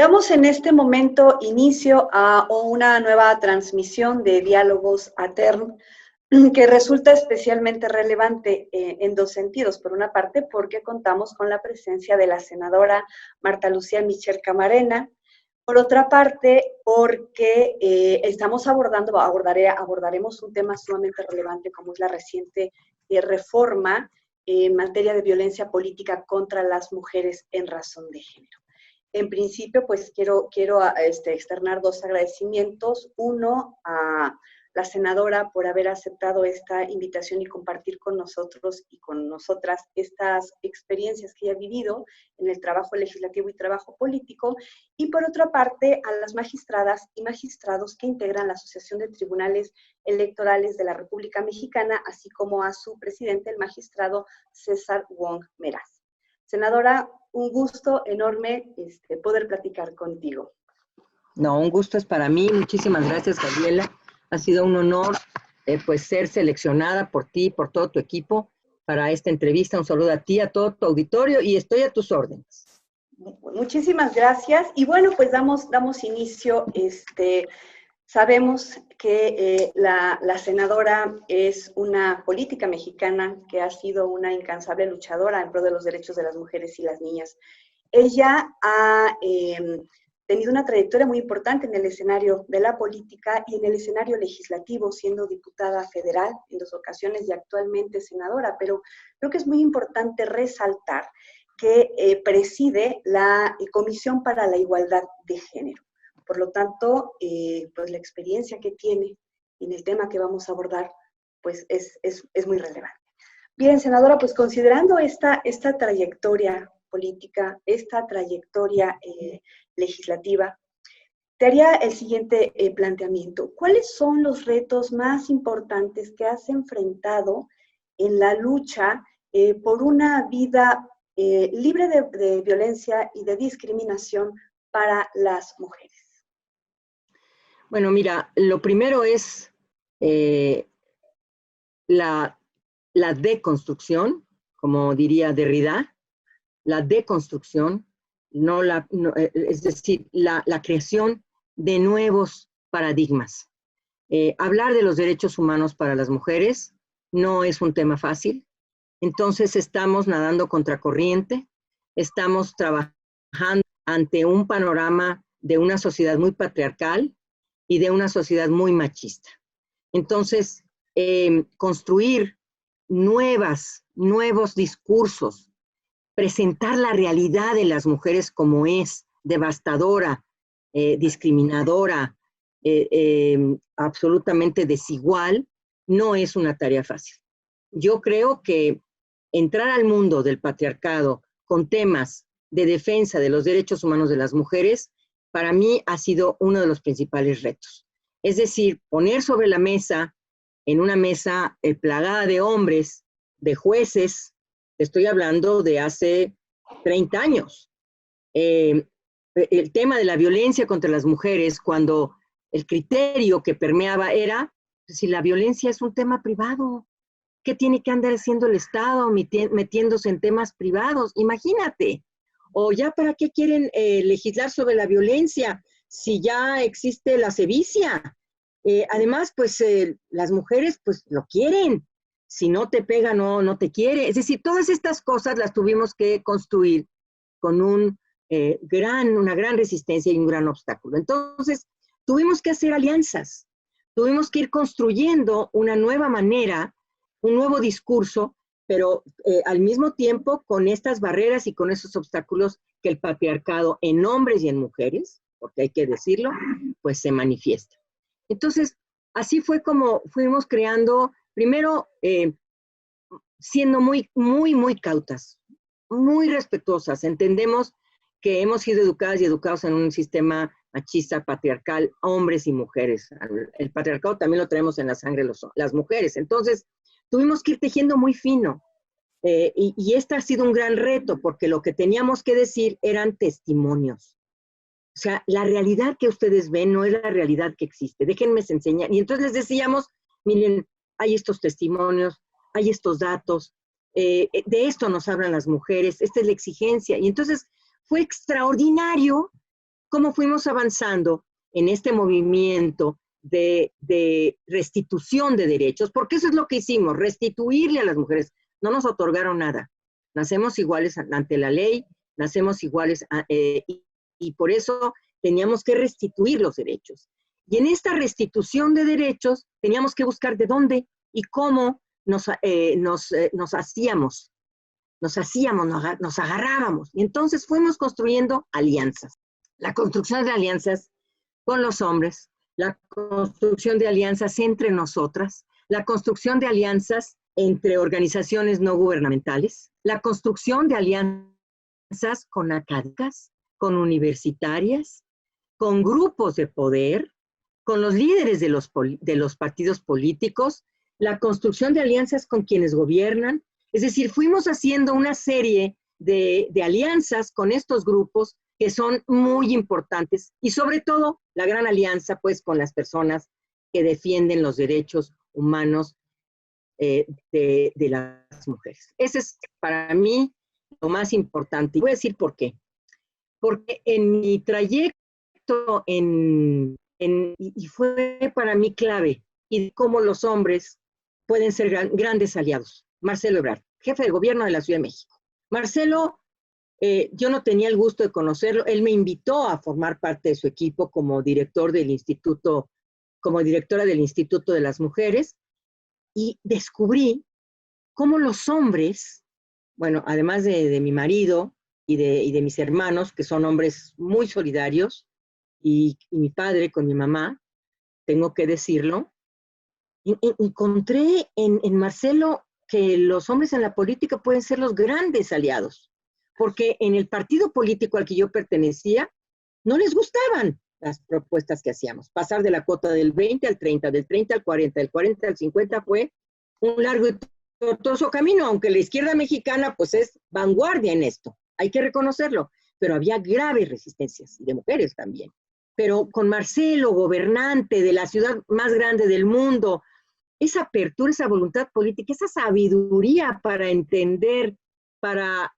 Damos en este momento inicio a una nueva transmisión de Diálogos ATERN que resulta especialmente relevante en dos sentidos. Por una parte, porque contamos con la presencia de la senadora Marta Lucía Micher Camarena. Por otra parte, porque abordaremos un tema sumamente relevante como es la reciente reforma en materia de violencia política contra las mujeres en razón de género. En principio, pues quiero externar dos agradecimientos. Uno, a la senadora por haber aceptado esta invitación y compartir con nosotros y con nosotras estas experiencias que ella ha vivido en el trabajo legislativo y trabajo político. Y por otra parte, a las magistradas y magistrados que integran la Asociación de Tribunales Electorales de la República Mexicana, así como a su presidente, el magistrado César Wong Meraz. Senadora, un gusto enorme poder platicar contigo. No, un gusto es para mí. Muchísimas gracias, Gabriela. Ha sido un honor pues ser seleccionada por ti, por todo tu equipo para esta entrevista. Un saludo a ti, a todo tu auditorio y estoy a tus órdenes. Muchísimas gracias. Y bueno, pues damos inicio. Sabemos que la senadora es una política mexicana que ha sido una incansable luchadora en pro de los derechos de las mujeres y las niñas. Ella ha tenido una trayectoria muy importante en el escenario de la política y en el escenario legislativo, siendo diputada federal en dos ocasiones y actualmente senadora, pero creo que es muy importante resaltar que preside la Comisión para la Igualdad de Género. Por lo tanto, pues la experiencia que tiene en el tema que vamos a abordar, pues es muy relevante. Bien, senadora, pues considerando esta trayectoria política, esta trayectoria legislativa, te haría el siguiente planteamiento. ¿Cuáles son los retos más importantes que has enfrentado en la lucha por una vida libre de violencia y de discriminación para las mujeres? Bueno, mira, lo primero es la deconstrucción, como diría Derrida, la deconstrucción, es decir, la creación de nuevos paradigmas. Hablar de los derechos humanos para las mujeres no es un tema fácil, entonces estamos nadando contracorriente, estamos trabajando ante un panorama de una sociedad muy patriarcal y de una sociedad muy machista. Entonces, construir nuevos discursos, presentar la realidad de las mujeres como es, devastadora, discriminadora, absolutamente desigual, no es una tarea fácil. Yo creo que entrar al mundo del patriarcado con temas de defensa de los derechos humanos de las mujeres, para mí ha sido uno de los principales retos. Es decir, poner sobre la mesa, en una mesa plagada de hombres, de jueces, estoy hablando de hace 30 años, el tema de la violencia contra las mujeres, cuando el criterio que permeaba era, si la violencia es un tema privado, ¿qué tiene que andar haciendo el Estado metiéndose en temas privados? Imagínate. O ya para qué quieren legislar sobre la violencia si ya existe la sevicia. Además, pues las mujeres pues lo quieren. Si no te pega, no te quiere. Es decir, todas estas cosas las tuvimos que construir con una gran resistencia y un gran obstáculo. Entonces, tuvimos que hacer alianzas. Tuvimos que ir construyendo una nueva manera, un nuevo discurso, pero al mismo tiempo con estas barreras y con esos obstáculos que el patriarcado en hombres y en mujeres, porque hay que decirlo, pues se manifiesta. Entonces, así fue como fuimos creando, primero siendo muy cautas, muy respetuosas. Entendemos que hemos sido educadas y educados en un sistema machista, patriarcal, hombres y mujeres. El patriarcado también lo traemos en la sangre las mujeres. Entonces, tuvimos que ir tejiendo muy fino. Y este ha sido un gran reto, porque lo que teníamos que decir eran testimonios. O sea, la realidad que ustedes ven no es la realidad que existe. Déjenme enseñar. Y entonces les decíamos, miren, hay estos testimonios, hay estos datos, de esto nos hablan las mujeres, esta es la exigencia. Y entonces fue extraordinario cómo fuimos avanzando en este movimiento de restitución de derechos, porque eso es lo que hicimos, restituirle a las mujeres. No nos otorgaron nada. Nacemos iguales ante la ley, nacemos iguales y por eso teníamos que restituir los derechos. Y en esta restitución de derechos teníamos que buscar de dónde y cómo nos agarrábamos. Y entonces fuimos construyendo alianzas. La construcción de alianzas con los hombres, la construcción de alianzas entre nosotras, la construcción de alianzas entre organizaciones no gubernamentales, la construcción de alianzas con académicas, con universitarias, con grupos de poder, con los líderes de los partidos políticos, la construcción de alianzas con quienes gobiernan. Es decir, fuimos haciendo una serie de alianzas con estos grupos que son muy importantes y sobre todo la gran alianza pues con las personas que defienden los derechos humanos de las mujeres. Ese es para mí lo más importante. Y voy a decir por qué. Porque en mi trayecto y fue para mí clave y cómo los hombres pueden ser grandes aliados. Marcelo Ebrard, jefe de gobierno de la Ciudad de México. Marcelo, yo no tenía el gusto de conocerlo, él me invitó a formar parte de su equipo como directora del Instituto de las Mujeres, y descubrí cómo los hombres, bueno, además de mi marido y de mis hermanos, que son hombres muy solidarios, y mi padre con mi mamá, tengo que decirlo, encontré en Marcelo que los hombres en la política pueden ser los grandes aliados, porque en el partido político al que yo pertenecía no les gustaban las propuestas que hacíamos. Pasar de la cuota del 20 al 30, del 30 al 40, del 40 al 50 fue un largo y tortuoso camino, aunque la izquierda mexicana pues es vanguardia en esto, hay que reconocerlo, pero había graves resistencias, y de mujeres también. Pero con Marcelo, gobernante de la ciudad más grande del mundo, esa apertura, esa voluntad política, esa sabiduría para entender, para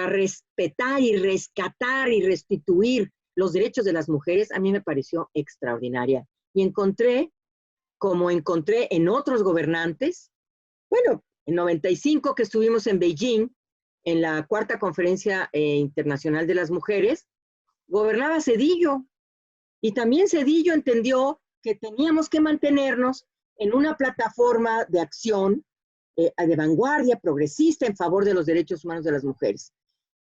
respetar y rescatar y restituir los derechos de las mujeres, a mí me pareció extraordinaria. Y encontré, como encontré en otros gobernantes, bueno, en 95 que estuvimos en Beijing, en la cuarta conferencia internacional de las mujeres, gobernaba Zedillo. Y también Zedillo entendió que teníamos que mantenernos en una plataforma de acción de vanguardia progresista en favor de los derechos humanos de las mujeres.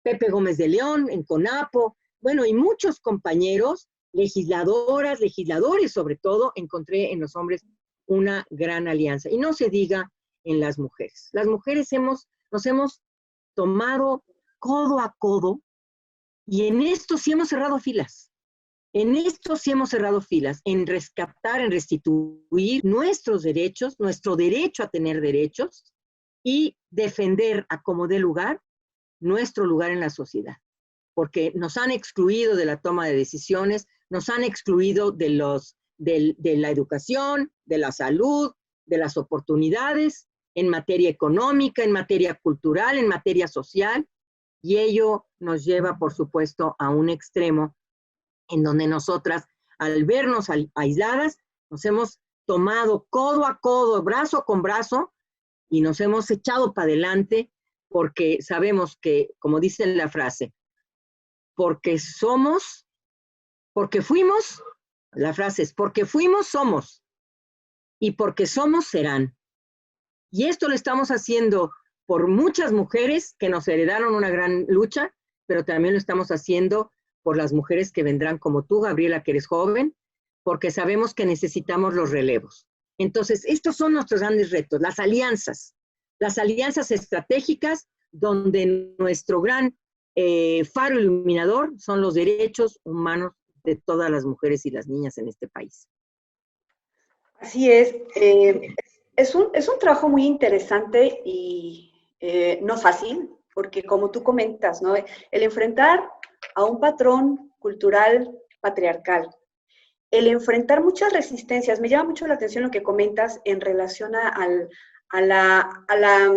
Pepe Gómez de León, en CONAPO, bueno, y muchos compañeros, legisladoras, legisladores sobre todo, encontré en los hombres una gran alianza. Y no se diga en las mujeres. Las mujeres nos hemos tomado codo a codo y en esto sí hemos cerrado filas. En esto sí hemos cerrado filas, en rescatar, en restituir nuestros derechos, nuestro derecho a tener derechos y defender a como dé lugar nuestro lugar en la sociedad. Porque nos han excluido de la toma de decisiones, nos han excluido de la educación, de la salud, de las oportunidades en materia económica, en materia cultural, en materia social, y ello nos lleva, por supuesto, a un extremo en donde nosotras, al vernos aisladas, nos hemos tomado codo a codo, brazo con brazo, y nos hemos echado para adelante porque sabemos que, como dice la frase, porque fuimos, la frase es, porque fuimos, somos, y porque somos, serán. Y esto lo estamos haciendo por muchas mujeres que nos heredaron una gran lucha, pero también lo estamos haciendo por las mujeres que vendrán como tú, Gabriela, que eres joven, porque sabemos que necesitamos los relevos. Entonces, estos son nuestros grandes retos, las alianzas estratégicas, donde nuestro gran faro iluminador son los derechos humanos de todas las mujeres y las niñas en este país. Así es. Es un trabajo muy interesante y no fácil, porque como tú comentas, ¿no? El enfrentar a un patrón cultural patriarcal, el enfrentar muchas resistencias, me llama mucho la atención lo que comentas en relación a la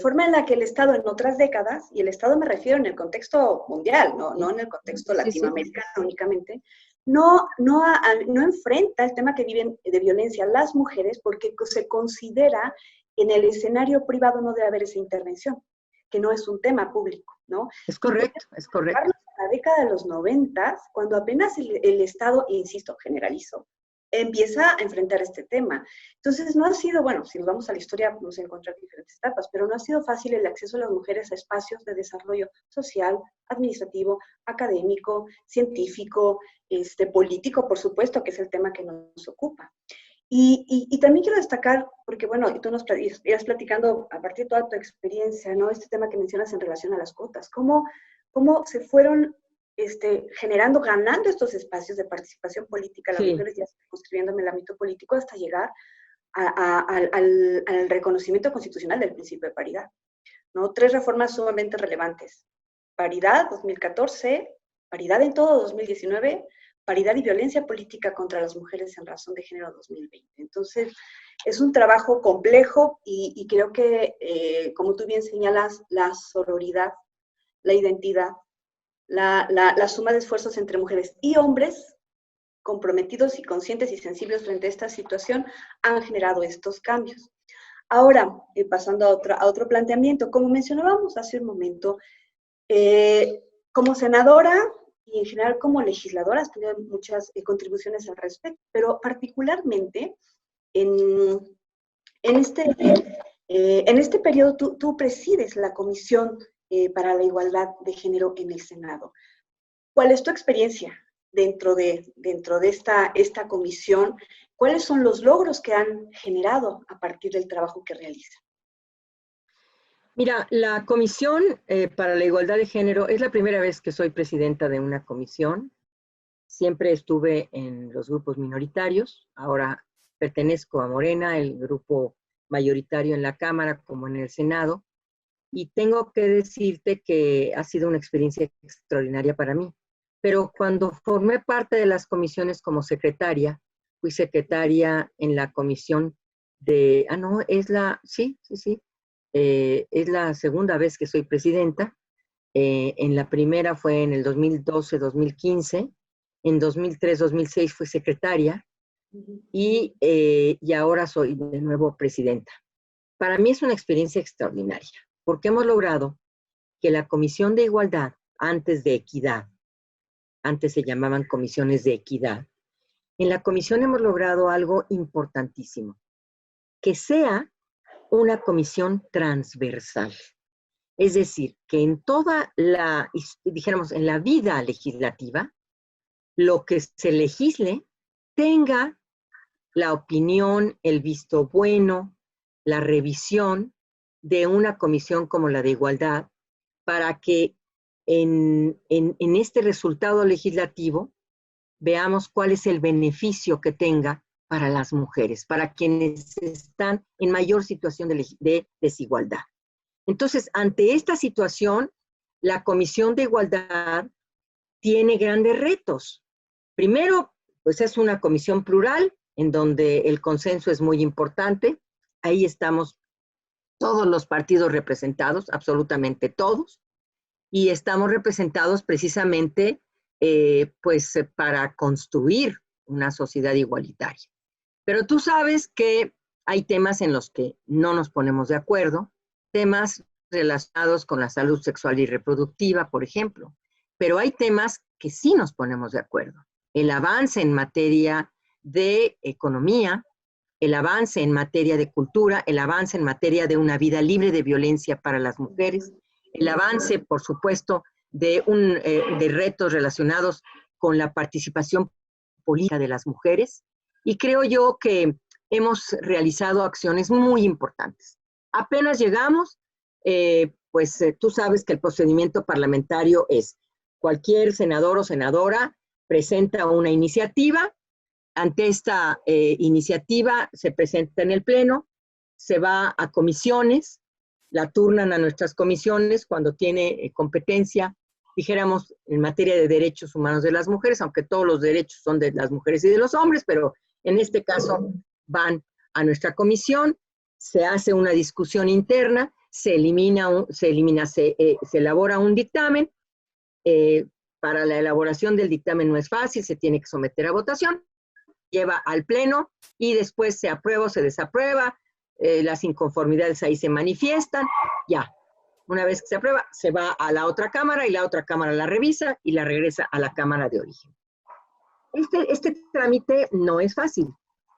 forma en la que el Estado en otras décadas, y el Estado me refiero en el contexto mundial, no en el contexto latinoamericano únicamente, no enfrenta el tema que viven de violencia las mujeres porque se considera en el escenario privado no debe haber esa intervención, que no es un tema público, ¿no? Es correcto, es correcto. En la década de los 90, cuando apenas el Estado, insisto, generalizó, empieza a enfrentar este tema. Entonces, no ha sido, bueno, si nos vamos a la historia, vamos a encontrar diferentes etapas, pero no ha sido fácil el acceso de las mujeres a espacios de desarrollo social, administrativo, académico, científico, político, por supuesto, que es el tema que nos ocupa. Y también quiero destacar, porque bueno, y tú nos irás platicando a partir de toda tu experiencia, ¿no? Este tema que mencionas en relación a las cuotas, cómo se fueron ganando estos espacios de participación política, las mujeres ya construyendo en el ámbito político hasta llegar al reconocimiento constitucional del principio de paridad, ¿no? 3 reformas sumamente relevantes. Paridad 2014, paridad en todo 2019, paridad y violencia política contra las mujeres en razón de género 2020. Entonces, es un trabajo complejo y creo que, como tú bien señalas, la sororidad, la identidad, la suma de esfuerzos entre mujeres y hombres comprometidos y conscientes y sensibles frente a esta situación han generado estos cambios. Ahora, pasando a otro planteamiento, como mencionábamos hace un momento, como senadora y en general como legisladora has tenido muchas contribuciones al respecto, pero particularmente en este periodo tú presides la Comisión para la Igualdad de Género en el Senado. ¿Cuál es tu experiencia dentro de esta comisión? ¿Cuáles son los logros que han generado a partir del trabajo que realizan? Mira, la Comisión para la Igualdad de Género es la primera vez que soy presidenta de una comisión. Siempre estuve en los grupos minoritarios. Ahora pertenezco a Morena, el grupo mayoritario en la Cámara como en el Senado. Y tengo que decirte que ha sido una experiencia extraordinaria para mí. Pero cuando formé parte de las comisiones como secretaria, fui secretaria en la comisión de, es la segunda vez que soy presidenta. En la primera fue en el 2012-2015, en 2003-2006 fui secretaria y ahora soy de nuevo presidenta. Para mí es una experiencia extraordinaria, porque hemos logrado que la Comisión de Igualdad, antes de Equidad, antes se llamaban comisiones de equidad, en la comisión hemos logrado algo importantísimo, que sea una comisión transversal. Es decir, que en toda dijéramos, en la vida legislativa, lo que se legisle tenga la opinión, el visto bueno, la revisión de una comisión como la de igualdad, para que en este resultado legislativo veamos cuál es el beneficio que tenga para las mujeres, para quienes están en mayor situación de desigualdad. Entonces, ante esta situación, la Comisión de Igualdad tiene grandes retos. Primero, pues es una comisión plural, en donde el consenso es muy importante. Ahí estamos todos los partidos representados, absolutamente todos, y estamos representados precisamente para construir una sociedad igualitaria. Pero tú sabes que hay temas en los que no nos ponemos de acuerdo, temas relacionados con la salud sexual y reproductiva, por ejemplo, pero hay temas que sí nos ponemos de acuerdo. El avance en materia de economía, el avance en materia de cultura, el avance en materia de una vida libre de violencia para las mujeres, el avance, por supuesto, de retos relacionados con la participación política de las mujeres. Y creo yo que hemos realizado acciones muy importantes. Apenas llegamos, tú sabes que el procedimiento parlamentario es cualquier senador o senadora presenta una iniciativa. Ante esta iniciativa se presenta en el Pleno, se va a comisiones, la turnan a nuestras comisiones cuando tiene competencia, dijéramos, en materia de derechos humanos de las mujeres, aunque todos los derechos son de las mujeres y de los hombres, pero en este caso van a nuestra comisión se hace una discusión interna, se elabora un dictamen. Para la elaboración del dictamen no es fácil, se tiene que someter a votación, lleva al pleno y después se aprueba o se desaprueba, las inconformidades ahí se manifiestan, ya. Una vez que se aprueba, se va a la otra cámara y la otra cámara la revisa y la regresa a la cámara de origen. Este trámite no es fácil,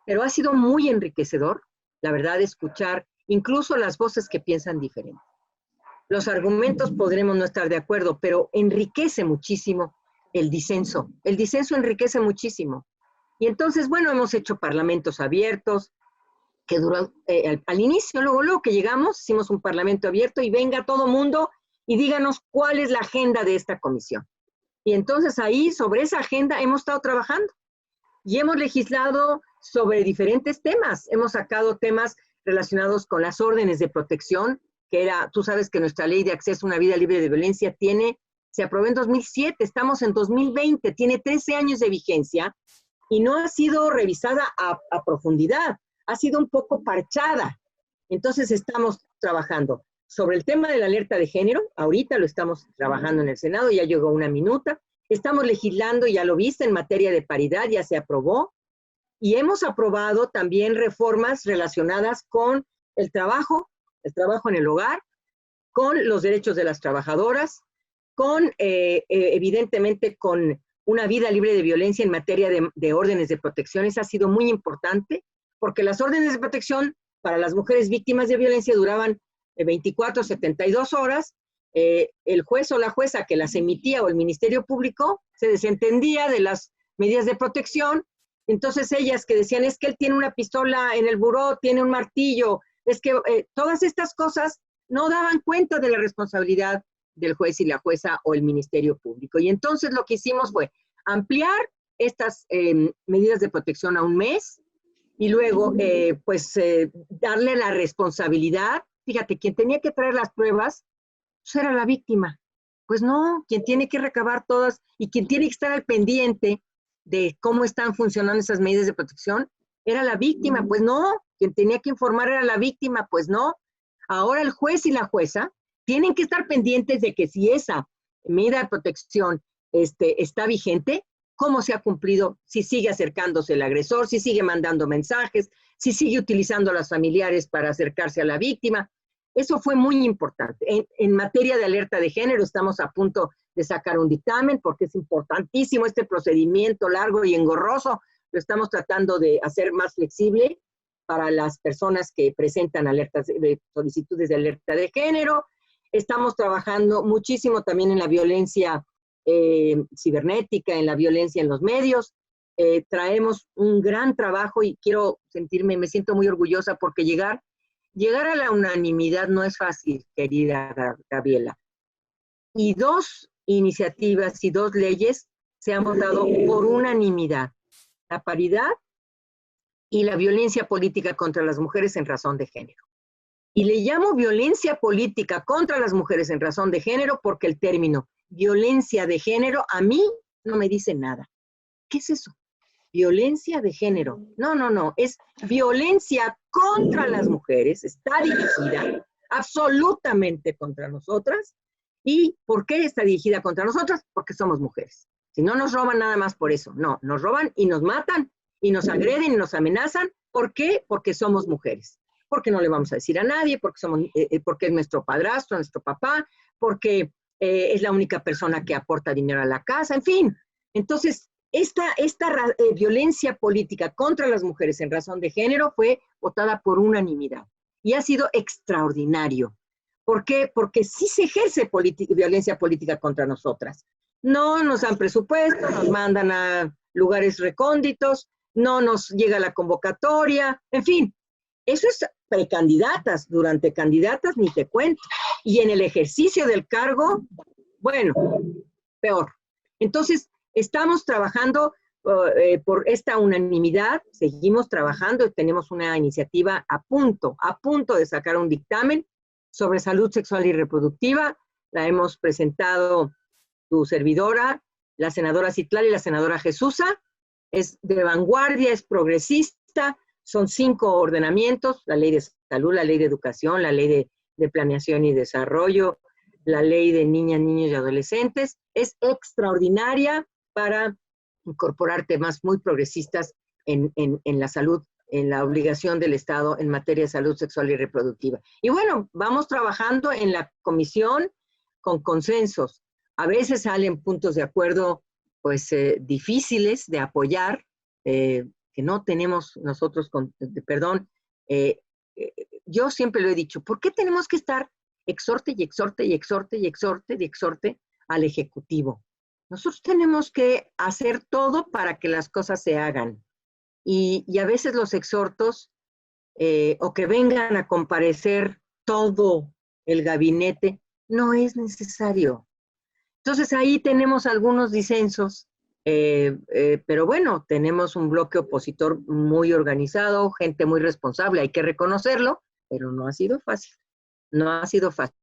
pero ha sido muy enriquecedor, la verdad, escuchar incluso las voces que piensan diferente. Los argumentos podremos no estar de acuerdo, pero enriquece muchísimo el disenso. El disenso enriquece muchísimo. Y entonces, bueno, hemos hecho parlamentos abiertos, que duró al inicio, luego que llegamos, hicimos un parlamento abierto y venga todo mundo y díganos cuál es la agenda de esta comisión. Y entonces ahí, sobre esa agenda, hemos estado trabajando y hemos legislado sobre diferentes temas. Hemos sacado temas relacionados con las órdenes de protección, que era, tú sabes que nuestra ley de acceso a una vida libre de violencia se aprobó en 2007, estamos en 2020, tiene 13 años de vigencia y no ha sido revisada a profundidad. Ha sido un poco parchada. Entonces estamos trabajando sobre el tema de la alerta de género. Ahorita lo estamos trabajando en el Senado, ya llegó una minuta. Estamos legislando, ya lo viste, en materia de paridad, ya se aprobó. Y hemos aprobado también reformas relacionadas con el trabajo en el hogar, con los derechos de las trabajadoras, con, evidentemente, con una vida libre de violencia en materia de órdenes de protección. Eso ha sido muy importante, porque las órdenes de protección para las mujeres víctimas de violencia duraban 24, 72 horas. El juez o la jueza que las emitía o el Ministerio Público se desentendía de las medidas de protección. Entonces ellas que decían, es que él tiene una pistola en el buró, tiene un martillo, es que todas estas cosas no daban cuenta de la responsabilidad del juez y la jueza o el Ministerio Público. Y entonces lo que hicimos fue ampliar estas medidas de protección a un mes, y luego, darle la responsabilidad. Fíjate, quien tenía que traer las pruebas, pues era la víctima. Pues no, quien tiene que recabar todas y quien tiene que estar al pendiente de cómo están funcionando esas medidas de protección, era la víctima. Pues no, quien tenía que informar era la víctima. Pues no. Ahora el juez y la jueza tienen que estar pendientes de que si esa medida de protección está vigente, cómo se ha cumplido, si sigue acercándose el agresor, si sigue mandando mensajes, si sigue utilizando a los familiares para acercarse a la víctima. Eso fue muy importante. En materia de alerta de género estamos a punto de sacar un dictamen porque es importantísimo este procedimiento largo y engorroso. Lo estamos tratando de hacer más flexible para las personas que presentan solicitudes de alerta de género. Estamos trabajando muchísimo también en la violencia cibernética, en la violencia en los medios. Traemos un gran trabajo y me siento muy orgullosa porque llegar a la unanimidad no es fácil, querida Gabriela. Y 2 iniciativas y 2 leyes se han votado por unanimidad: la paridad y la violencia política contra las mujeres en razón de género. Y le llamo violencia política contra las mujeres en razón de género porque el término violencia de género a mí no me dice nada. ¿Qué es eso? Violencia de género. No, es violencia contra las mujeres, está dirigida absolutamente contra nosotras. ¿Y por qué está dirigida contra nosotras? Porque somos mujeres. Si no nos roban nada más por eso, no, nos roban y nos matan y nos agreden y nos amenazan. ¿Por qué? Porque somos mujeres. Porque no le vamos a decir a nadie, porque es nuestro padrastro, nuestro papá, porque es la única persona que aporta dinero a la casa, en fin. Entonces, esta violencia política contra las mujeres en razón de género fue votada por unanimidad y ha sido extraordinario. ¿Por qué? Porque sí se ejerce violencia política contra nosotras. No nos dan presupuesto, nos mandan a lugares recónditos, no nos llega la convocatoria, en fin. Eso es precandidatas, durante candidatas ni te cuento. Y en el ejercicio del cargo, bueno, peor. Entonces, estamos trabajando por esta unanimidad, seguimos trabajando y tenemos una iniciativa a punto de sacar un dictamen sobre salud sexual y reproductiva. La hemos presentado tu servidora, la senadora Citlali y la senadora Jesusa. Es de vanguardia, es progresista, Son 5 ordenamientos: la ley de salud, la ley de educación, la ley de planeación y desarrollo, la ley de niñas, niños y adolescentes. Es extraordinaria para incorporar temas muy progresistas en la salud, en la obligación del Estado en materia de salud sexual y reproductiva. Y bueno, vamos trabajando en la comisión con consensos. A veces salen puntos de acuerdo pues difíciles de apoyar, que no tenemos nosotros, yo siempre lo he dicho, ¿por qué tenemos que estar exhorte y exhorte y exhorte y exhorte y exhorte al Ejecutivo? Nosotros tenemos que hacer todo para que las cosas se hagan. Y a veces los exhortos, o que vengan a comparecer todo el gabinete, no es necesario. Entonces ahí tenemos algunos disensos, pero bueno, tenemos un bloque opositor muy organizado, gente muy responsable, hay que reconocerlo, pero no ha sido fácil, no ha sido fácil.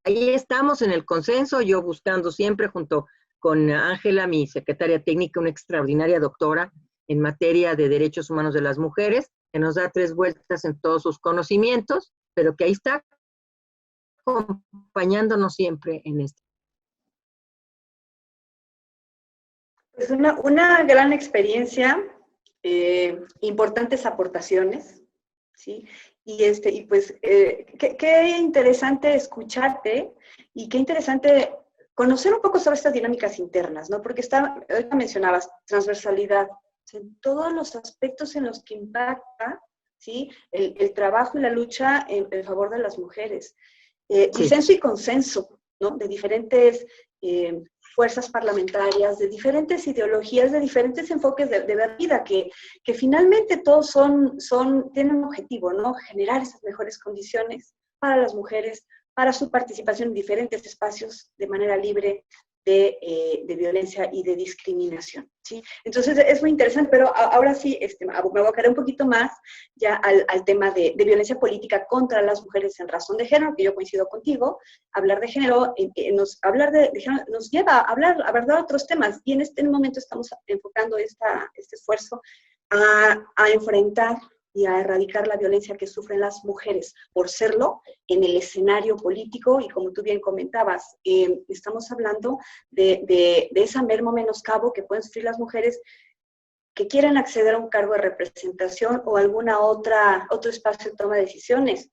Ahí estamos en el consenso, yo buscando siempre junto con Ángela, mi secretaria técnica, una extraordinaria doctora en materia de derechos humanos de las mujeres, que nos da 3 vueltas en todos sus conocimientos, pero que ahí está acompañándonos siempre en esto. Es una gran experiencia, importantes aportaciones, ¿sí? Y pues qué interesante escucharte y qué interesante conocer un poco sobre estas dinámicas internas, ¿no? Porque ahorita mencionabas transversalidad, en todos los aspectos en los que impacta, ¿sí? El trabajo y la lucha en favor de las mujeres. Sí. Disenso y consenso, ¿no? De diferentes fuerzas parlamentarias, de diferentes ideologías, de diferentes enfoques de ver vida, que finalmente todos tienen un objetivo, ¿no? Generar esas mejores condiciones para las mujeres, para su participación en diferentes espacios de manera libre de violencia y de discriminación, ¿sí? Entonces es muy interesante, pero ahora sí me abocaré un poquito más ya al tema de violencia política contra las mujeres en razón de género, que yo coincido contigo. Hablar de género, hablar de género nos lleva a abordar otros temas, y en este momento estamos enfocando este esfuerzo a enfrentar y a erradicar la violencia que sufren las mujeres por serlo en el escenario político. Y como tú bien comentabas, estamos hablando de esa merma menoscabo que pueden sufrir las mujeres que quieren acceder a un cargo de representación o alguna otro espacio de toma de decisiones,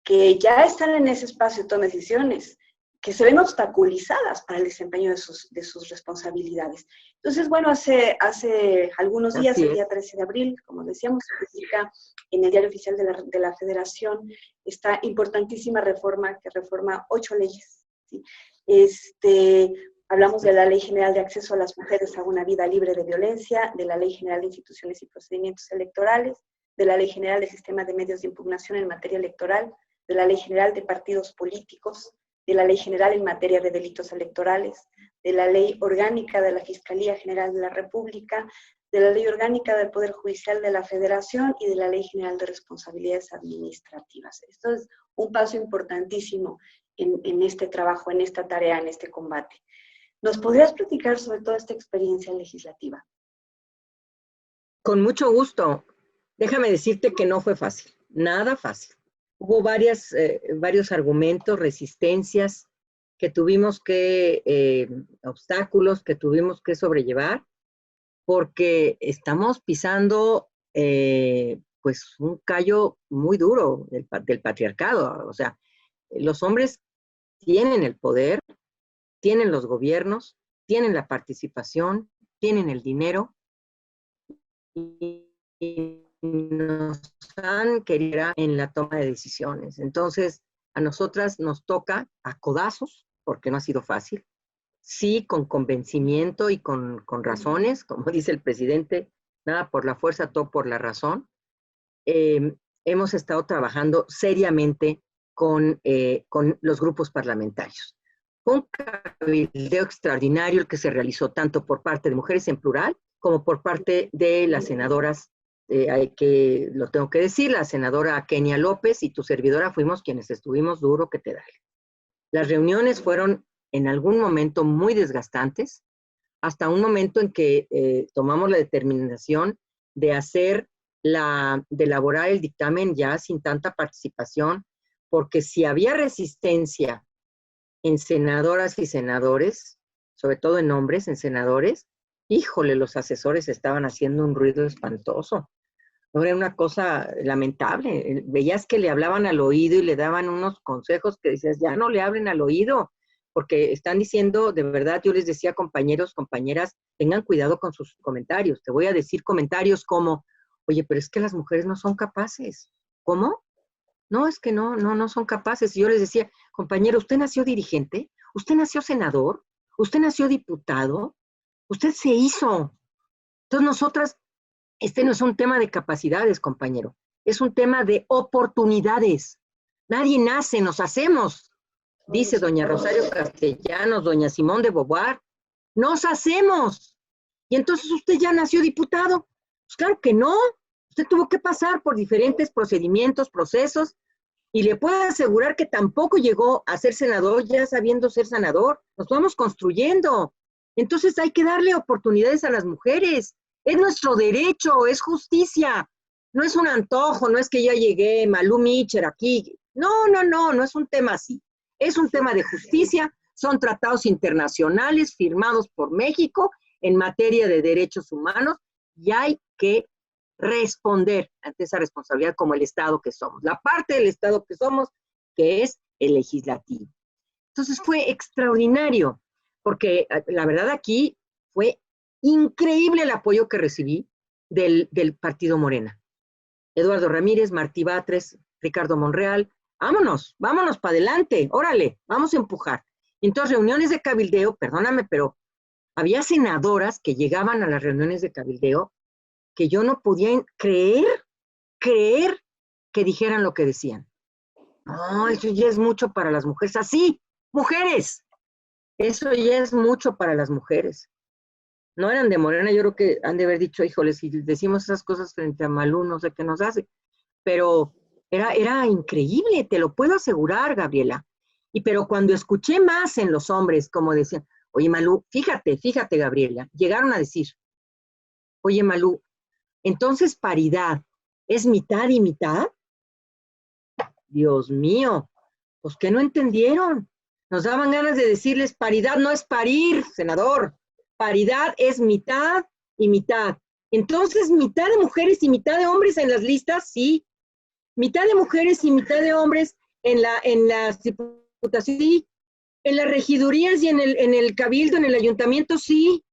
que ya están en ese espacio de toma de decisiones, que se ven obstaculizadas para el desempeño de sus responsabilidades. Entonces, bueno, hace algunos días, el día 13 de abril, como decíamos, se publica en el Diario Oficial de la Federación esta importantísima reforma que reforma 8 leyes, ¿sí? Hablamos de la Ley General de Acceso a las Mujeres a una Vida Libre de Violencia, de la Ley General de Instituciones y Procedimientos Electorales, de la Ley General del Sistema de Medios de Impugnación en materia electoral, de la Ley General de Partidos Políticos, de la Ley General en materia de delitos electorales, de la Ley Orgánica de la Fiscalía General de la República, de la Ley Orgánica del Poder Judicial de la Federación y de la Ley General de Responsabilidades Administrativas. Esto es un paso importantísimo en este trabajo, en esta tarea, en este combate. ¿Nos podrías platicar sobre toda esta experiencia legislativa? Con mucho gusto. Déjame decirte que no fue fácil, nada fácil. Hubo varios argumentos, resistencias que tuvimos obstáculos que tuvimos que sobrellevar, porque estamos pisando pues un callo muy duro del patriarcado. O sea, los hombres tienen el poder, tienen los gobiernos, tienen la participación, tienen el dinero, y nos han querido en la toma de decisiones. Entonces, a nosotras nos toca a codazos, porque no ha sido fácil, sí, con convencimiento y con razones, como dice el presidente, nada por la fuerza, todo por la razón. Hemos estado trabajando seriamente con los grupos parlamentarios. Un cabildeo extraordinario el que se realizó tanto por parte de Mujeres en Plural como por parte de las senadoras, que lo tengo que decir, la senadora Kenia López y tu servidora fuimos quienes estuvimos duro que te dale. Las reuniones fueron en algún momento muy desgastantes, hasta un momento en que tomamos la determinación de hacer de elaborar el dictamen ya sin tanta participación, porque si había resistencia en senadoras y senadores, sobre todo en hombres, en senadores, híjole, los asesores estaban haciendo un ruido espantoso. Era una cosa lamentable. Veías que le hablaban al oído y le daban unos consejos que decías, ya no le hablen al oído, porque están diciendo, de verdad, yo les decía, compañeros, compañeras, tengan cuidado con sus comentarios. Te voy a decir comentarios como, oye, pero es que las mujeres no son capaces. ¿Cómo? No, es que no son capaces. Y yo les decía, compañero, ¿usted nació dirigente? ¿Usted nació senador? ¿Usted nació diputado? ¿Usted se hizo? Entonces nosotras, este no es un tema de capacidades, compañero, es un tema de oportunidades. Nadie nace, nos hacemos, dice doña Rosario Castellanos, doña Simón de Beauvoir, nos hacemos. Y entonces usted ya nació diputado. Pues claro que no, usted tuvo que pasar por diferentes procedimientos, procesos, y le puedo asegurar que tampoco llegó a ser senador ya sabiendo ser senador. Nos vamos construyendo. Entonces hay que darle oportunidades a las mujeres. Es nuestro derecho, es justicia. No es un antojo, no es que ya llegué, Malú Micher aquí. No es un tema así. Es un tema de justicia, son tratados internacionales firmados por México en materia de derechos humanos y hay que responder ante esa responsabilidad como el Estado que somos, la parte del Estado que somos, que es el legislativo. Entonces fue extraordinario, porque la verdad aquí fue increíble el apoyo que recibí del Partido Morena. Eduardo Ramírez, Martí Batres, Ricardo Monreal, vámonos para adelante, órale, vamos a empujar. Entonces, reuniones de cabildeo, perdóname, pero había senadoras que llegaban a las reuniones de cabildeo que yo no podía creer que dijeran lo que decían. No, eso ya es mucho para las mujeres. Así, mujeres, eso ya es mucho para las mujeres. No eran de Morena, yo creo que han de haber dicho, híjole, si decimos esas cosas frente a Malú, no sé qué nos hace. Pero era increíble, te lo puedo asegurar, Gabriela. Pero cuando escuché más en los hombres, como decían, oye, Malú, fíjate, Gabriela, llegaron a decir, oye, Malú, entonces paridad, ¿es mitad y mitad? Dios mío, pues que no entendieron. Nos daban ganas de decirles, paridad no es parir, senador. Paridad es mitad y mitad. Entonces, mitad de mujeres y mitad de hombres en las listas, sí. Mitad de mujeres y mitad de hombres en las diputaciones, sí. En las regidurías y en el cabildo, en el ayuntamiento, sí.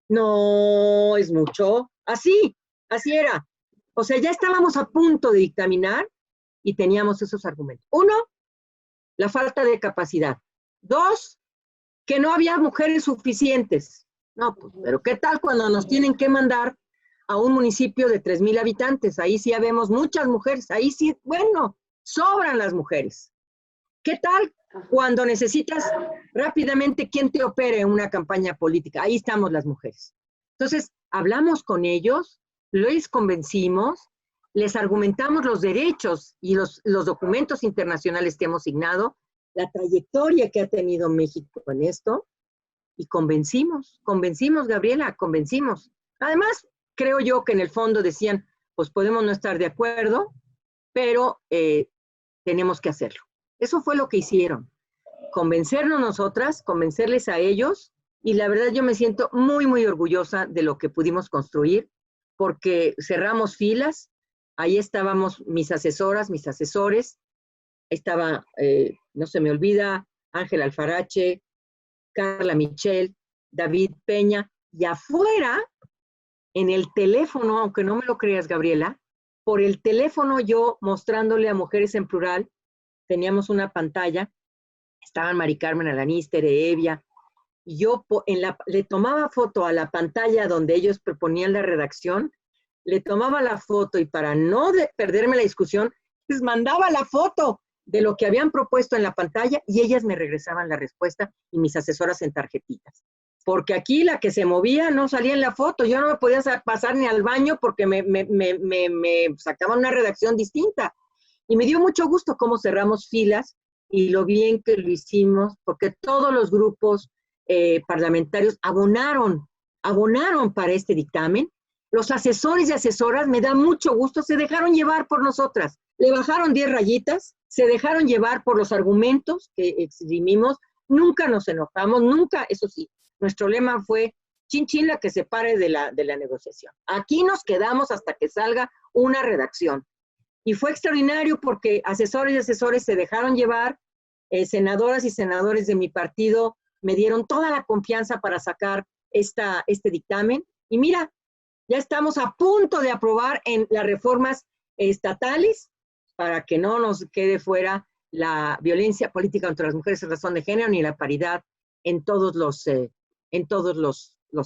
No es mucho. Así era. O sea, ya estábamos a punto de dictaminar y teníamos esos argumentos. Uno, la falta de capacidad. Dos, que no había mujeres suficientes. No, pues, pero ¿qué tal cuando nos tienen que mandar a un municipio de 3,000 habitantes? Ahí sí habemos muchas mujeres. Ahí sí, bueno, sobran las mujeres. ¿Qué tal cuando necesitas rápidamente quien te opere en una campaña política? Ahí estamos las mujeres. Entonces, hablamos con ellos, les convencimos, les argumentamos los derechos y los documentos internacionales que hemos signado, la trayectoria que ha tenido México en esto, y convencimos, Gabriela, convencimos. Además, creo yo que en el fondo decían, pues podemos no estar de acuerdo, pero tenemos que hacerlo. Eso fue lo que hicieron, convencernos nosotras, convencerles a ellos, y la verdad yo me siento muy, muy orgullosa de lo que pudimos construir, porque cerramos filas, ahí estábamos mis asesoras, mis asesores, ahí estaba, no se me olvida, Ángel Alfarache, Carla Michel, David Peña, y afuera, en el teléfono, aunque no me lo creas, Gabriela, por el teléfono yo mostrándole a Mujeres en Plural, teníamos una pantalla, estaban Mari Carmen Alaníster, Evia, y yo le tomaba foto a la pantalla donde ellos proponían la redacción, le tomaba la foto y para no perderme la discusión, les mandaba la foto de lo que habían propuesto en la pantalla y ellas me regresaban la respuesta y mis asesoras en tarjetitas. Porque aquí la que se movía no salía en la foto, yo no me podía pasar ni al baño porque me sacaban una redacción distinta. Y me dio mucho gusto cómo cerramos filas y lo bien que lo hicimos, porque todos los grupos parlamentarios abonaron para este dictamen. Los asesores y asesoras, me da mucho gusto, se dejaron llevar por nosotras. Le bajaron 10 rayitas, se dejaron llevar por los argumentos que exprimimos, nunca nos enojamos, nunca, eso sí, nuestro lema fue chin chin la que se pare de la negociación. Aquí nos quedamos hasta que salga una redacción. Y fue extraordinario porque asesores y asesores se dejaron llevar, senadoras y senadores de mi partido me dieron toda la confianza para sacar este dictamen. Y mira, ya estamos a punto de aprobar en las reformas estatales para que no nos quede fuera la violencia política contra las mujeres en razón de género ni la paridad en todos los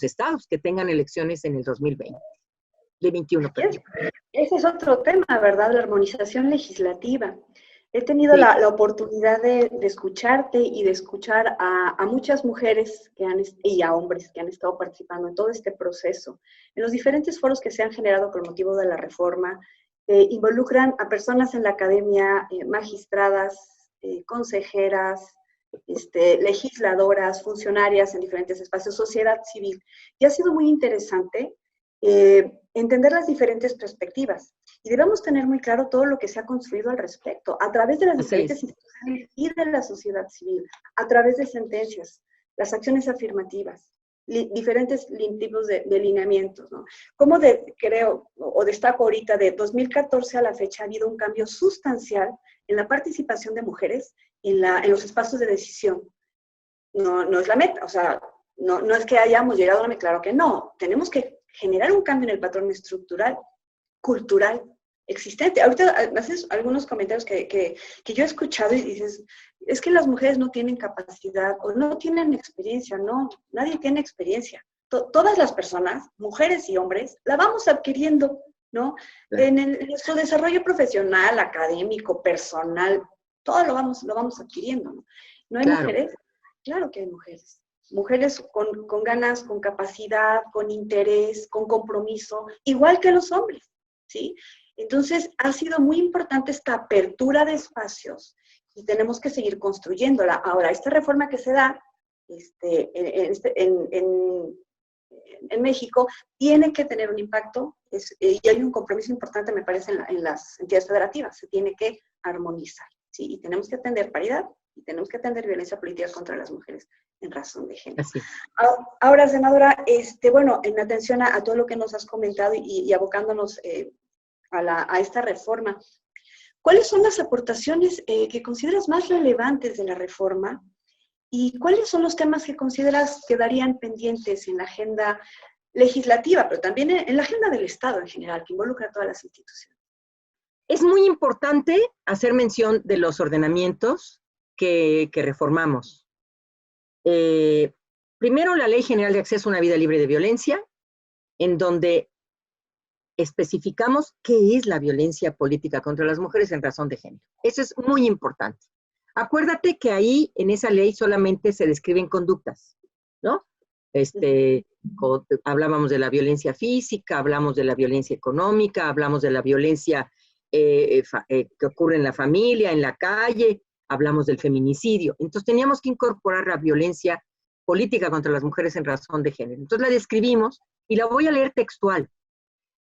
estados que tengan elecciones en el 2020, de 21. Ese es otro tema, ¿verdad? La armonización legislativa. He tenido la oportunidad de escucharte y de escuchar a muchas mujeres y a hombres que han estado participando en todo este proceso, en los diferentes foros que se han generado con motivo de la reforma. Involucran a personas en la academia, magistradas, consejeras, legisladoras, funcionarias en diferentes espacios, sociedad civil. Y ha sido muy interesante entender las diferentes perspectivas. Y debemos tener muy claro todo lo que se ha construido al respecto, a través de las diferentes instituciones y de la sociedad civil, a través de sentencias, las acciones afirmativas, diferentes tipos de lineamientos, ¿no? Como creo, o destaco ahorita, de 2014 a la fecha ha habido un cambio sustancial en la participación de mujeres en los espacios de decisión. No es la meta, o sea, no es que hayamos llegado a la meta, claro que no. Tenemos que generar un cambio en el patrón estructural, cultural, existente. Ahorita haces algunos comentarios que yo he escuchado y dices, es que las mujeres no tienen capacidad o no tienen experiencia. No, nadie tiene experiencia. Todas las personas, mujeres y hombres, la vamos adquiriendo, ¿no? Sí. En nuestro desarrollo profesional, académico, personal, todo lo vamos adquiriendo, ¿no? ¿No hay mujeres? Claro que hay mujeres. Mujeres con ganas, con capacidad, con interés, con compromiso, igual que los hombres, ¿sí? Entonces, ha sido muy importante esta apertura de espacios y tenemos que seguir construyéndola. Ahora, esta reforma que se da en México tiene que tener un impacto y hay un compromiso importante, me parece, en las entidades federativas. Se tiene que armonizar, ¿sí? Y tenemos que atender paridad y tenemos que atender violencia política contra las mujeres en razón de género. Así. Ahora, senadora, bueno, en atención a todo lo que nos has comentado y abocándonos a esta reforma, ¿cuáles son las aportaciones que consideras más relevantes de la reforma y cuáles son los temas que consideras quedarían pendientes en la agenda legislativa, pero también en la agenda del Estado en general, que involucra a todas las instituciones? Es muy importante hacer mención de los ordenamientos que reformamos. Primero, la Ley General de Acceso a una Vida Libre de Violencia, en donde especificamos qué es la violencia política contra las mujeres en razón de género. Eso es muy importante. Acuérdate que ahí, en esa ley, solamente se describen conductas, ¿no? Hablábamos de la violencia física, hablamos de la violencia económica, hablamos de la violencia que ocurre en la familia, en la calle, hablamos del feminicidio. Entonces teníamos que incorporar la violencia política contra las mujeres en razón de género. Entonces la describimos y la voy a leer textual.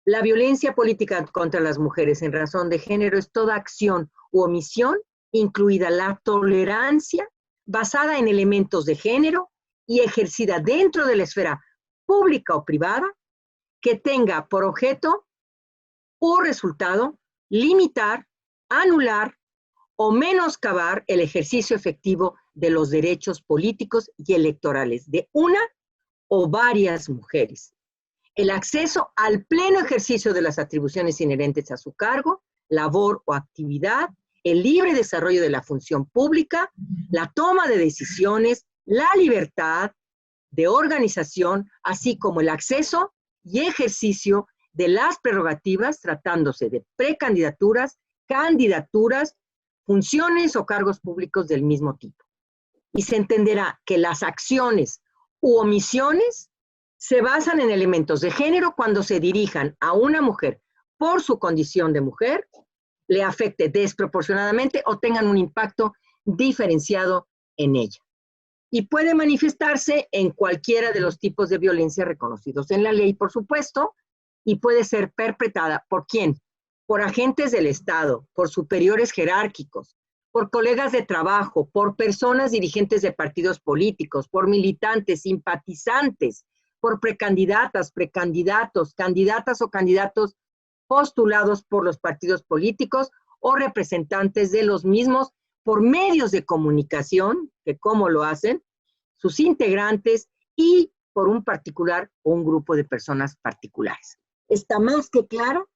La violencia política contra las mujeres en razón de género es toda acción u omisión, incluida la tolerancia, basada en elementos de género y ejercida dentro de la esfera pública o privada, que tenga por objeto o resultado limitar, anular o menoscabar el ejercicio efectivo de los derechos políticos y electorales de una o varias mujeres. El acceso al pleno ejercicio de las atribuciones inherentes a su cargo, labor o actividad, el libre desarrollo de la función pública, la toma de decisiones, la libertad de organización, así como el acceso y ejercicio de las prerrogativas tratándose de precandidaturas, candidaturas, funciones o cargos públicos del mismo tipo. Y se entenderá que las acciones u omisiones se basan en elementos de género cuando se dirijan a una mujer por su condición de mujer, le afecte desproporcionadamente o tengan un impacto diferenciado en ella. Y puede manifestarse en cualquiera de los tipos de violencia reconocidos en la ley, por supuesto, y puede ser perpetrada ¿por quién? Por agentes del Estado, por superiores jerárquicos, por colegas de trabajo, por personas dirigentes de partidos políticos, por militantes, simpatizantes, por precandidatas, precandidatos, candidatas o candidatos postulados por los partidos políticos o representantes de los mismos por medios de comunicación, que cómo lo hacen, sus integrantes y por un particular o un grupo de personas particulares. ¿Está más que claro?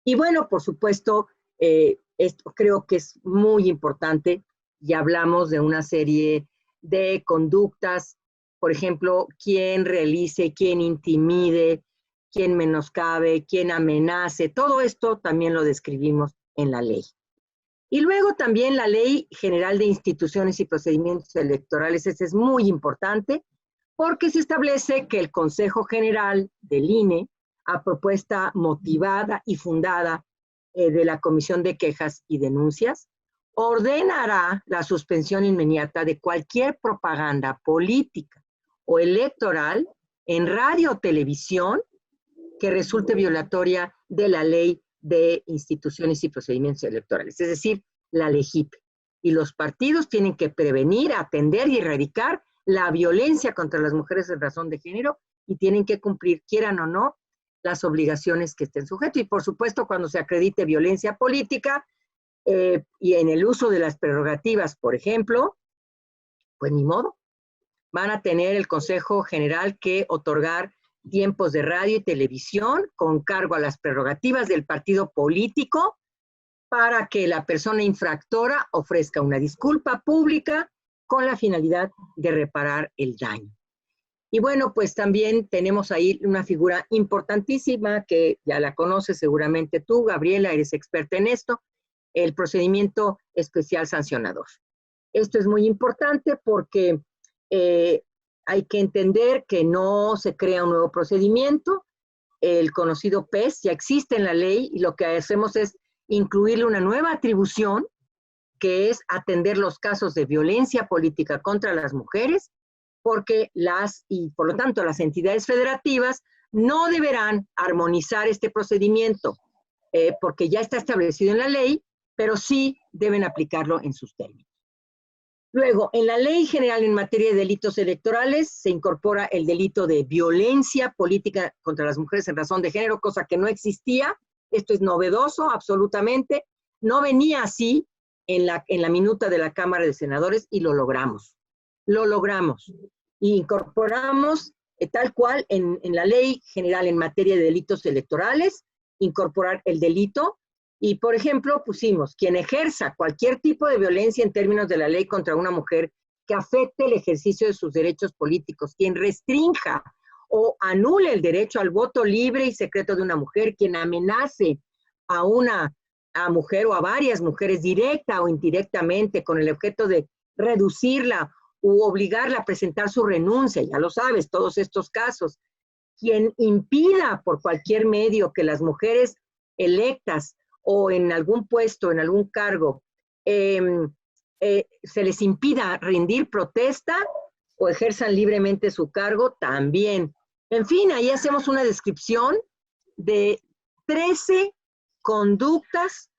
Y bueno, por supuesto, esto creo que es muy importante. Ya hablamos de una serie de conductas, por ejemplo, quién realice, quién intimide, quién menoscabe, quién amenace, todo esto también lo describimos en la ley. Y luego también la Ley General de Instituciones y Procedimientos Electorales, este es muy importante, porque se establece que el Consejo General del INE, a propuesta motivada y fundada de la Comisión de Quejas y Denuncias, ordenará la suspensión inmediata de cualquier propaganda política o electoral en radio o televisión que resulte violatoria de la Ley de Instituciones y Procedimientos Electorales, es decir, la LEGIP. Y los partidos tienen que prevenir, atender y erradicar la violencia contra las mujeres en razón de género y tienen que cumplir, quieran o no, las obligaciones que estén sujetos. Y por supuesto, cuando se acredite violencia política y en el uso de las prerrogativas, por ejemplo, pues ni modo, van a tener el Consejo General que otorgar tiempos de radio y televisión con cargo a las prerrogativas del partido político para que la persona infractora ofrezca una disculpa pública con la finalidad de reparar el daño. Y bueno, pues también tenemos ahí una figura importantísima que ya la conoces seguramente tú, Gabriela, eres experta en esto, el procedimiento especial sancionador. Esto es muy importante porque hay que entender que no se crea un nuevo procedimiento, el conocido PES ya existe en la ley y lo que hacemos es incluirle una nueva atribución que es atender los casos de violencia política contra las mujeres, porque y por lo tanto las entidades federativas no deberán armonizar este procedimiento porque ya está establecido en la ley, pero sí deben aplicarlo en sus términos. Luego, en la Ley General en materia de delitos electorales se incorpora el delito de violencia política contra las mujeres en razón de género, cosa que no existía. Esto es novedoso, absolutamente. No venía así en la minuta de la Cámara de Senadores y lo logramos. Lo logramos. Y incorporamos tal cual en la Ley General en materia de delitos electorales, incorporar el delito. Y, por ejemplo, pusimos, quien ejerza cualquier tipo de violencia en términos de la ley contra una mujer que afecte el ejercicio de sus derechos políticos, quien restrinja o anule el derecho al voto libre y secreto de una mujer, quien amenace a una mujer o a varias mujeres directa o indirectamente con el objeto de reducirla u obligarla a presentar su renuncia, ya lo sabes, todos estos casos, quien impida por cualquier medio que las mujeres electas o en algún puesto, en algún cargo, se les impida rendir protesta o ejerzan libremente su cargo, también. En fin, ahí hacemos una descripción de 13 conductas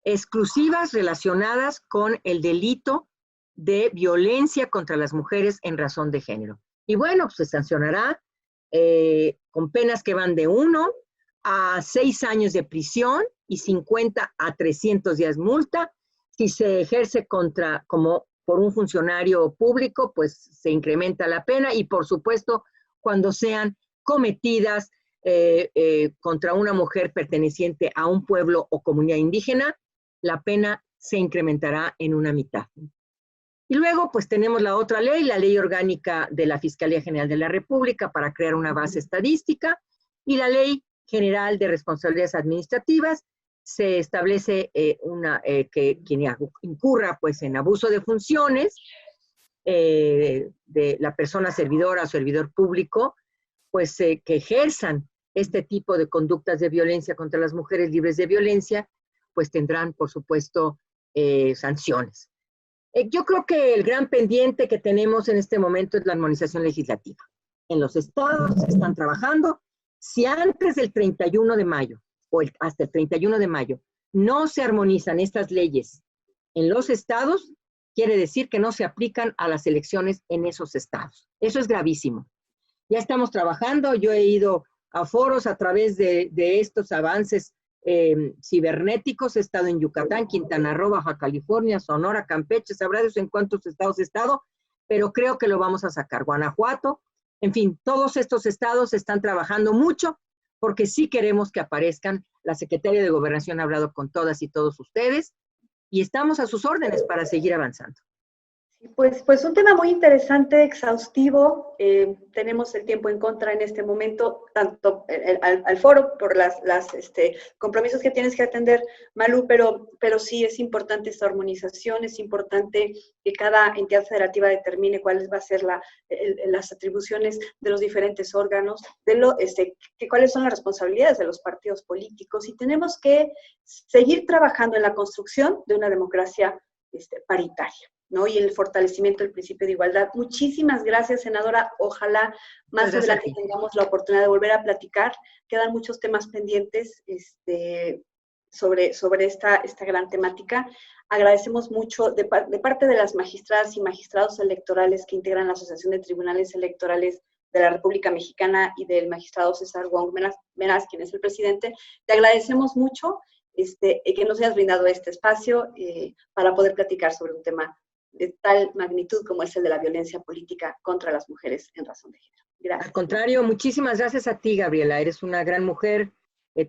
exclusivas relacionadas con el delito de violencia contra las mujeres en razón de género. Y bueno, pues se sancionará con penas que van de 1 a 6 años de prisión y 50 a 300 días multa. Si se ejerce como por un funcionario público, pues se incrementa la pena y por supuesto cuando sean cometidas contra una mujer perteneciente a un pueblo o comunidad indígena, la pena se incrementará en una mitad. Y luego pues tenemos la otra ley, la Ley Orgánica de la Fiscalía General de la República para crear una base estadística y la Ley General de Responsabilidades Administrativas. Se establece que quien incurra pues en abuso de funciones de la persona servidora o servidor público, pues que ejerzan este tipo de conductas de violencia contra las mujeres libres de violencia, pues tendrán por supuesto sanciones. Yo creo que el gran pendiente que tenemos en este momento es la armonización legislativa. En los estados se están trabajando Si antes del 31 de mayo, o hasta el 31 de mayo, no se armonizan estas leyes en los estados, quiere decir que no se aplican a las elecciones en esos estados. Eso es gravísimo. Ya estamos trabajando, yo he ido a foros a través de estos avances cibernéticos, he estado en Yucatán, Quintana Roo, Baja California, Sonora, Campeche, sabrá Dios en cuántos estados he estado, pero creo que lo vamos a sacar. Guanajuato, en fin, todos estos estados están trabajando mucho porque sí queremos que aparezcan. La Secretaría de Gobernación ha hablado con todas y todos ustedes y estamos a sus órdenes para seguir avanzando. Pues un tema muy interesante, exhaustivo. Tenemos el tiempo en contra en este momento, tanto al foro por las compromisos que tienes que atender, Malú, pero sí es importante esta armonización, es importante que cada entidad federativa determine cuáles va a ser las atribuciones de los diferentes órganos, cuáles son las responsabilidades de los partidos políticos, y tenemos que seguir trabajando en la construcción de una democracia paritaria, ¿no? Y el fortalecimiento del principio de igualdad. Muchísimas gracias, senadora. Ojalá más adelante tengamos la oportunidad de volver a platicar. Quedan muchos temas pendientes sobre esta gran temática. Agradecemos mucho de parte de las magistradas y magistrados electorales que integran la Asociación de Tribunales Electorales de la República Mexicana y del magistrado César Wong Meraz, quien es el presidente. Te agradecemos mucho que nos hayas brindado este espacio para poder platicar sobre un tema de tal magnitud como es el de la violencia política contra las mujeres en razón de género. Gracias. Al contrario, muchísimas gracias a ti, Gabriela. Eres una gran mujer.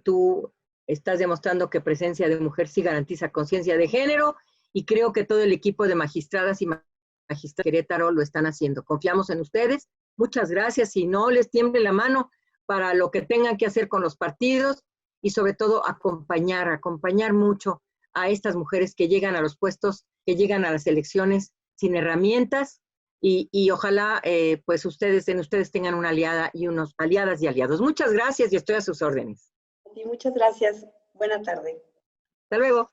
Tú estás demostrando que presencia de mujer sí garantiza conciencia de género, y creo que todo el equipo de magistradas y magistrados de Querétaro lo están haciendo. Confiamos en ustedes. Muchas gracias, y no les tiemble la mano para lo que tengan que hacer con los partidos, y sobre todo acompañar mucho a estas mujeres que llegan a los puestos, que llegan a las elecciones sin herramientas, y ojalá pues ustedes tengan una aliada y unos aliadas y aliados. Muchas gracias y estoy a sus órdenes. Y muchas gracias. Buena tarde. Hasta luego.